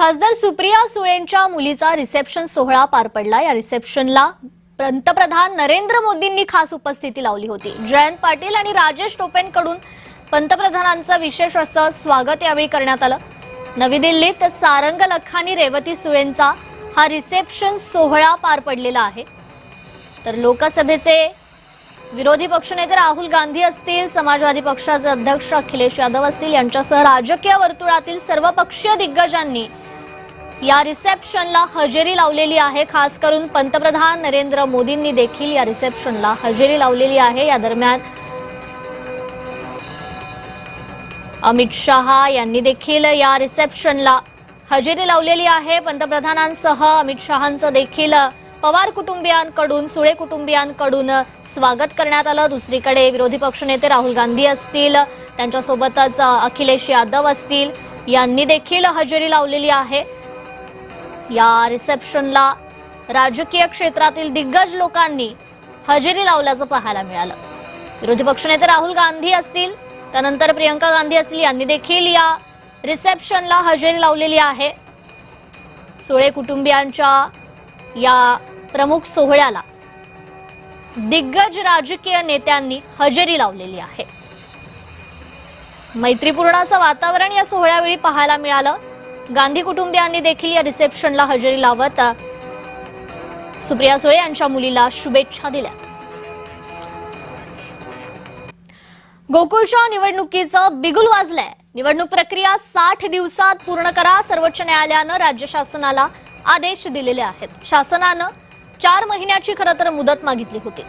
खासदार सुप्रिया सुळेंच्या मुलीचा रिसेप्शन सोहळा पार पडला। या रिसेप्शनला पंतप्रधान नरेंद्र मोदींनी खास उपस्थिती लावली होती। जयंत पाटील आणि राजेश टोपेंकडून पंतप्रधानांचं विशेष असं स्वागत यावेळी करण्यात आलं। नवी दिल्लीत सारंग लखानी रेवती सुळेंचा हा रिसेप्शन सोहळा पार पडलेला आहे। तर लोकसभेचे विरोधी पक्षनेते राहुल गांधी असतील, समाजवादी पक्षाचे अध्यक्ष अखिलेश यादव असतील यांच्यासह राजकीय वर्तुळातील सर्वपक्षीय दिग्गजांनी या रिसेप्शनला हजेरी लावलेली आहे। खास करून पंतप्रधान नरेंद्र मोदींनी देखील या रिसेप्शनला हजेरी लावलेली आहे। या दरम्यान अमित शहा यांनी देखील या रिसेप्शनला हजेरी लावलेली आहे। पंतप्रधानांसह अमित शहांचं देखील पवार कुटुंबियांकडून, सुळे कुटुंबियांकडून स्वागत करण्यात आलं। दुसरीकडे विरोधी पक्षनेते राहुल गांधी असतील, त्यांच्यासोबतच अखिलेश यादव असतील यांनी देखील हजेरी लावलेली आहे। या रिसेप्शनला राजकीय क्षेत्रातील दिग्गज लोकांनी हजेरी लावल्याचं पाहायला मिळालं। विरोधी पक्षनेते राहुल गांधी असतील, त्यानंतर प्रियंका गांधी असतील यांनी देखील या रिसेप्शनला हजेरी लावलेली आहे। सुळे कुटुंबियांच्या या प्रमुख सोहळ्याला दिग्गज राजकीय नेत्यांनी हजेरी लावलेली आहे। मैत्रीपूर्ण असं वातावरण या सोहळ्यावेळी पाहायला मिळालं। गांधी कुटुंबियांनी देखील या रिसेप्शनला हजेरी लावत सुप्रिया सुळे यांच्या मुलीला शुभेच्छा दिल्या। गोकुळच्या निवडणुकीचं बिगुल वाजलंय। निवडणूक प्रक्रिया 60 दिवसात पूर्ण करा, सर्वोच्च न्यायालयानं राज्य शासनाला आदेश दिलेले आहेत। शासनानं 4 महिन्याची खरं तर मुदत मागितली होती।